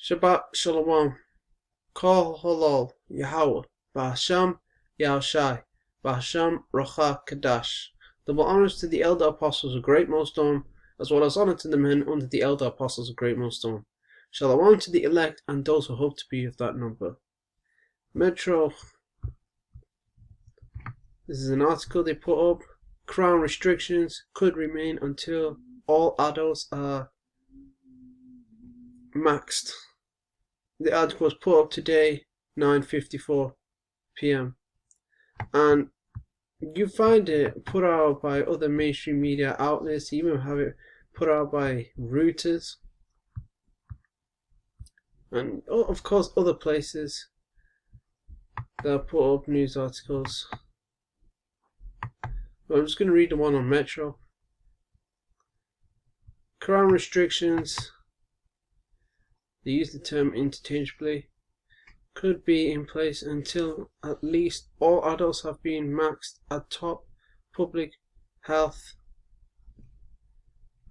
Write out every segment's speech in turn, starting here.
Shabbat Shalom. Kol Halal Yahweh. Ba'Hashem Yahushai. Ba'Hashem Racha Kadash. Double honors to the elder apostles of Great Millstone, as well as honor to the men under the elder apostles of Great Millstone. Shalom to the elect and those who hope to be of that number. Metro. This is an article they put up. Crown restrictions could remain until all adults are maxed. The article was put up today, 9:54 p.m. and you find it put out by other mainstream media outlets. You even have it put out by Reuters and of course other places that put up news articles. But I'm just going to read the one on Metro. Crown restrictions, they use the term interchangeably, could be in place until at least all adults have been maxed. A top public health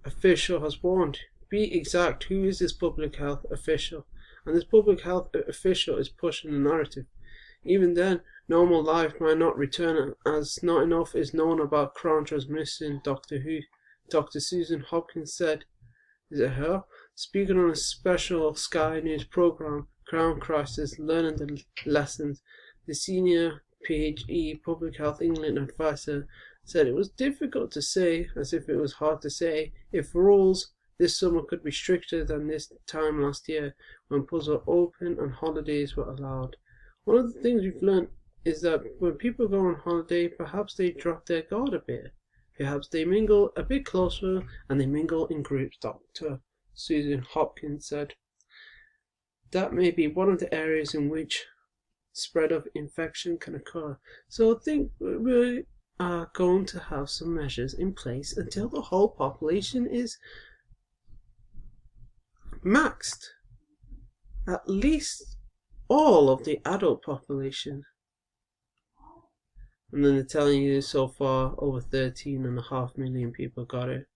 official has warned. Be exact, who is this public health official? And this public health official is pushing the narrative. Even then, normal life might not return, as not enough is known about Crown transmission. Dr. Susan Hopkins said, is it her? Speaking on a special Sky News program, Crown Crisis, Learning the Lessons, the senior PhD Public Health England advisor said it was difficult to say, as if it was hard to say, if rules this summer could be stricter than this time last year when pubs were open and holidays were allowed. One of the things we've learned is that when people go on holiday, perhaps they drop their guard a bit. Perhaps they mingle a bit closer and they mingle in groups, Dr. Susan Hopkins said. That may be one of the areas in which spread of infection can occur. So I think we are going to have some measures in place until the whole population is maxed. At least all of the adult population. And then they're telling you so far over 13.5 million people got it.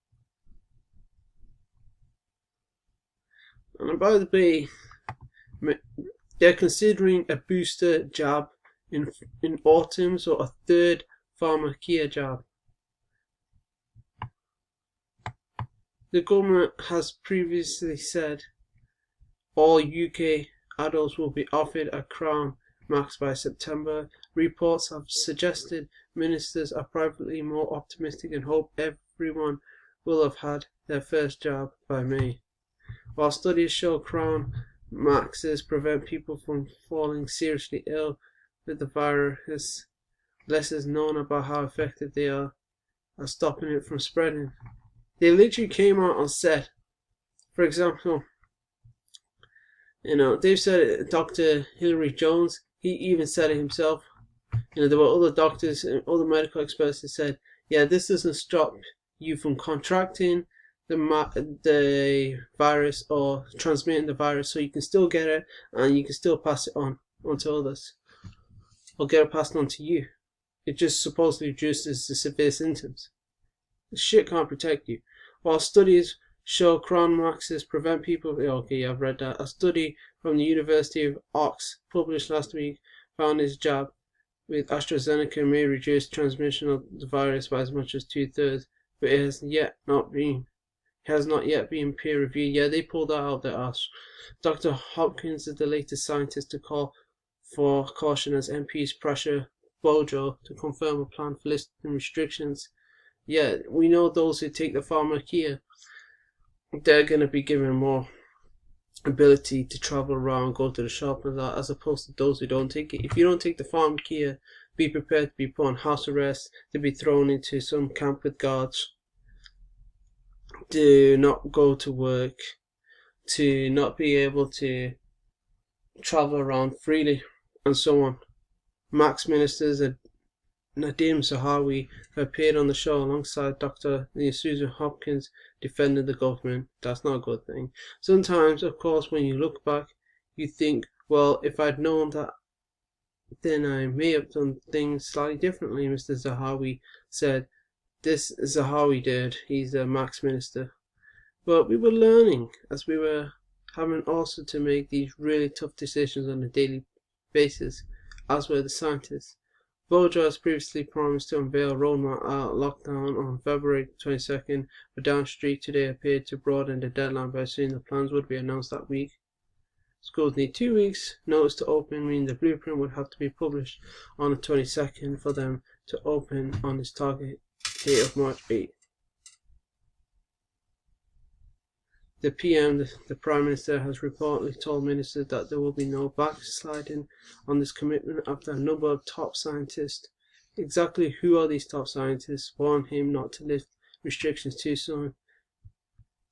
And by the way, they're considering a booster jab in autumn, so a third pharmacia jab. The government has previously said all UK adults will be offered a Crown max by September. Reports have suggested ministers are privately more optimistic and hope everyone will have had their first jab by May. While studies show Crown maxes prevent people from falling seriously ill with the virus, less is known about how effective they are at stopping it from spreading. They literally came out and said, for example, they've said it, Dr. Hilary Jones, he even said it himself. There were other doctors and other medical experts that said, yeah, this doesn't stop you from contracting the virus or transmitting the virus, so you can still get it and you can still pass it on to others or get it passed on to you. It just supposedly reduces the severe symptoms. This shit can't protect you. While studies show Crown maxes prevent people. Okay, yeah, I've read that. A study from the University of Oxford published last week found this jab with AstraZeneca may reduce transmission of the virus by as much as 2/3, but it has not yet been peer reviewed. Yeah, they pulled that out their ass. Dr. Hopkins is the latest scientist to call for caution as MPs pressure Bojo to confirm a plan for lifting restrictions. Yeah, we know those who take the pharmacia, they're going to be given more ability to travel around, go to the shop and that, as opposed to those who don't take it. If you don't take the pharmacia, be prepared to be put on house arrest, to be thrown into some camp with guards, to not go to work, to not be able to travel around freely, and so on. Max ministers Nadim Zahawi, who appeared on the show alongside Dr. Susan Hopkins, defended the government. That's not a good thing. Sometimes, of course, when you look back, you think, well, if I'd known that, then I may have done things slightly differently, Mr. Zahawi said. This Zahawi did. He's the Max minister. But we were learning as we were having also to make these really tough decisions on a daily basis, as were the scientists. Bojo has previously promised to unveil a roadmap out lockdown on February 22nd, but Down Street today appeared to broaden the deadline by saying the plans would be announced that week. Schools need 2 weeks notice to open, meaning the blueprint would have to be published on the 22nd for them to open on its target date of March 8. The PM, the Prime Minister, has reportedly told ministers that there will be no backsliding on this commitment after a number of top scientists. Exactly who are these top scientists? Warned him not to lift restrictions too soon.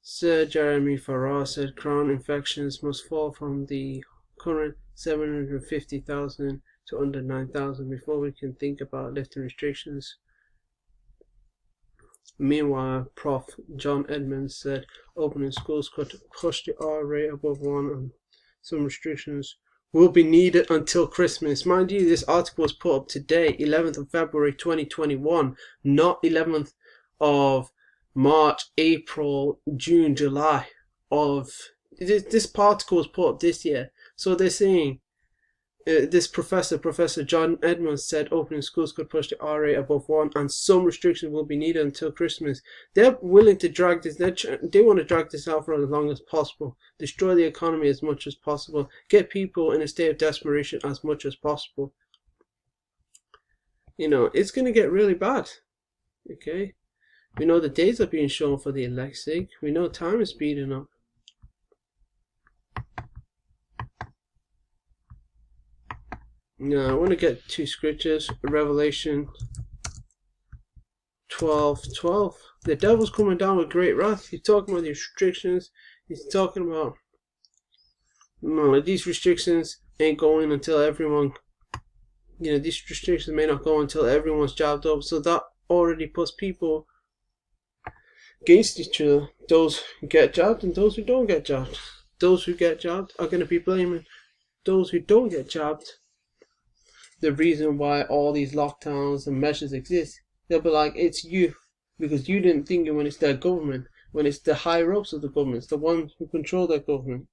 Sir Jeremy Farrar said Crowna infections must fall from the current 750,000 to under 9,000 before we can think about lifting restrictions. Meanwhile, Prof. John Edmonds said opening schools could push the R rate above 1 and some restrictions will be needed until Christmas. Mind you, this article was put up today, 11th of February 2021, not 11th of March, April, June, July of this article was put up this year. So they're saying this Professor John Edmonds said opening schools could push the R rate above 1 and some restrictions will be needed until Christmas. They're willing to drag this, they want to drag this out for as long as possible, destroy the economy as much as possible, get people in a state of desperation as much as possible. You know, it's going to get really bad. Okay? We know the days are being shown for the elect's sake. We know time is speeding up. Now, I want to get two scriptures. Revelation 12:12. The devil's coming down with great wrath. He's talking about the restrictions. He's talking about, no, these restrictions ain't going until everyone, these restrictions may not go until everyone's jabbed up. So that already puts people against each other. Those who get jabbed and those who don't get jabbed. Those who get jabbed are going to be blaming those who don't get jabbed the reason why all these lockdowns and measures exist. They'll be like, it's you, because you didn't think it when it's their government, when it's the higher ups of the government, it's the ones who control their government,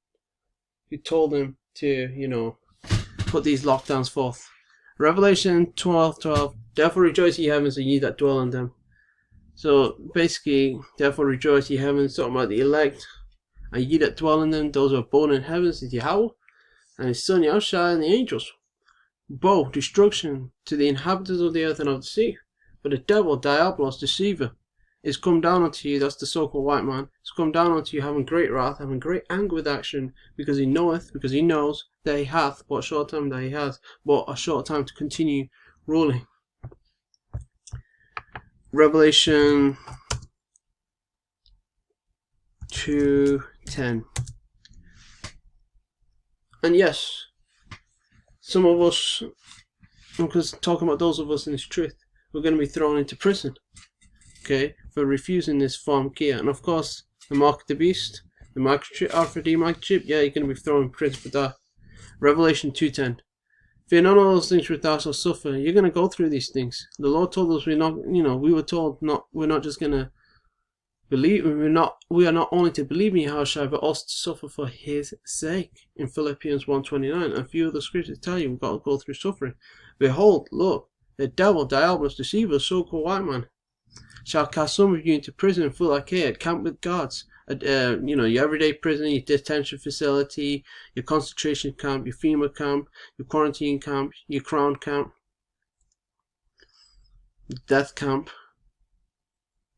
who told them to, put these lockdowns forth. Revelation 12:12. Therefore rejoice ye heavens, and ye that dwell in them. So basically, therefore rejoice ye heavens, talking about the elect, and ye that dwell in them, those who are born in heavens, is Yahweh, and his son Yahushua, and the angels. Woe, destruction to the inhabitants of the earth and of the sea. For the devil, Diabolos, deceiver, is come down unto you, that's the so-called white man, is come down unto you having great wrath, having great anger with action, because he knows that he hath, what short time that he has, but a short time to continue ruling. Revelation 2:10. And yes, some of us, because talking about those of us in this truth, we're going to be thrown into prison, okay, for refusing this pharmakia. And of course, the mark of the beast, the microchip, Alpha D microchip, yeah, you're going to be thrown in prison for that. Revelation 2:10. Fear none of those things which thou shalt suffer. You're going to go through these things. The Lord told us we're not, we were told we're not just going to believe, we are not only to believe in Yahushua, but also to suffer for his sake. In Philippians 1:29, a few of the scriptures tell you we've got to go through suffering. Behold, look, the devil, Diabolos, deceiver, so-called white man, shall cast some of you into prison full arcade, camp with guards. Your everyday prison, your detention facility, your concentration camp, your FEMA camp, your quarantine camp, your crown camp, death camp,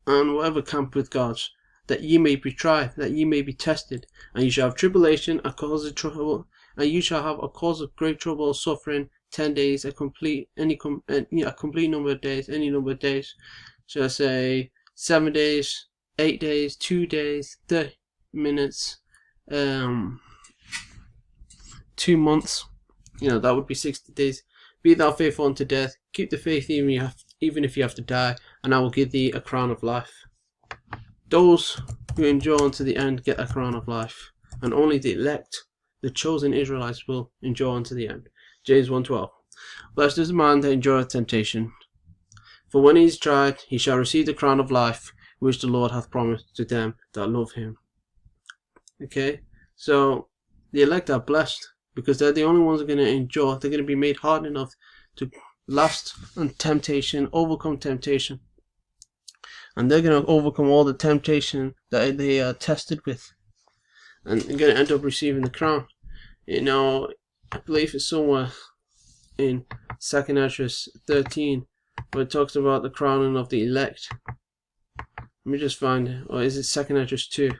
and whatever camp with guards, that ye may be tried, that ye may be tested, and you shall have tribulation, a cause of trouble, and you shall have a cause of great trouble or suffering, 10 days, a complete number of days, any number of days. Shall I say 7 days, 8 days, 2 days, 30 minutes, 2 months, that would be 60 days. Be thou faithful unto death, keep the faith even if you have to die, and I will give thee a crown of life. Those who endure unto the end get a crown of life, and only the elect, the chosen Israelites, will endure unto the end. James 1:12. Blessed is the man that endureth temptation, for when he is tried, he shall receive the crown of life, which the Lord hath promised to them that love him. Okay, So the elect are blessed because they're the only ones who are going to endure. They're going to be made hard enough to last on temptation, overcome temptation. And they're going to overcome all the temptation that they are tested with. And they're going to end up receiving the crown. You know, I believe it's somewhere in 2nd Esdras 13 where it talks about the crowning of the elect. Let me just find it. Or is it 2nd Esdras 2?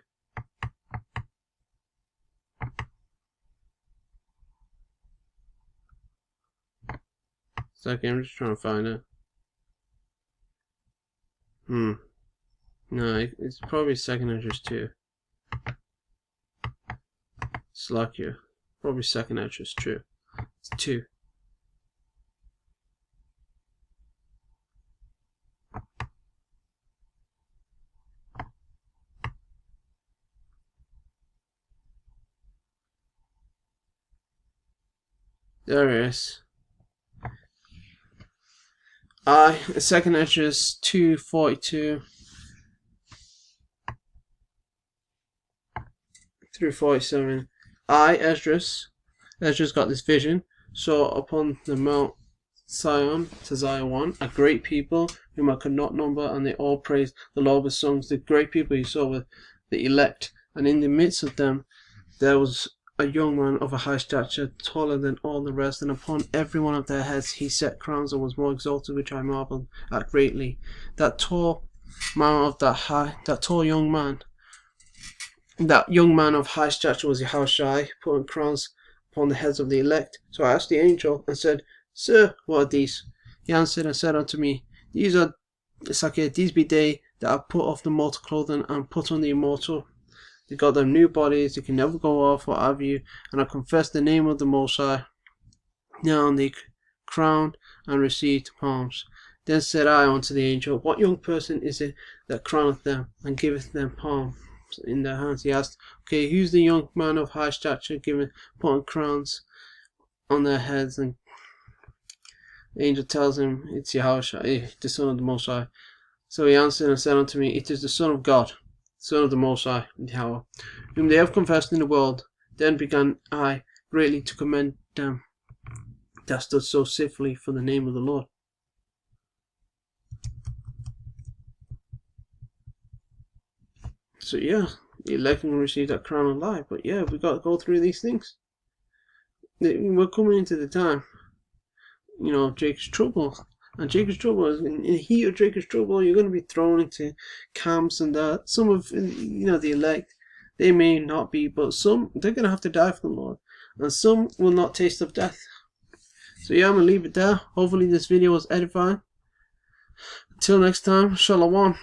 Second, I'm just trying to find it. No, it's probably 2nd Esdras 2. Slack you. Probably 2nd Esdras 2. It's 2. There it is. 2nd Esdras 2:42 through 47. Esdras got this vision. Saw upon the Mount Sion, to Zion 1, a great people whom I could not number, and they all praised the Lord with songs. The great people he saw were the elect, and in the midst of them there was a young man of a high stature, taller than all the rest, and upon every one of their heads he set crowns, and was more exalted, which I marveled at greatly. That young man of high stature was Yahushua, putting crowns upon the heads of the elect. So I asked the angel and said, Sir, what are these? He answered and said unto me, These be they that are put off the mortal clothing and put on the immortal. They got them new bodies, they can never go off, what have you, and I confessed the name of the Most High. Now they crowned and received palms. Then said I unto the angel, What young person is it that crowneth them and giveth them palms in their hands? He asked, Okay, who's the young man of high stature putting crowns on their heads? And the angel tells him, It's Yahushua, the Son of the Most High. So he answered and said unto me, It is the Son of God, Son of the Most High, Yahweh, whom they have confessed in the world. Then began I greatly to commend them that stood so safely for the name of the Lord. So yeah, the elect can receive that crown of life, but yeah, we got to go through these things. We're coming into the time, of Jacob's trouble. And Jacob's trouble is, in the heat of Jacob's trouble, you're going to be thrown into camps and that. Some of, the elect, they may not be, but some, they're going to have to die for the Lord. And some will not taste of death. So yeah, I'm going to leave it there. Hopefully this video was edifying. Until next time, Shalom.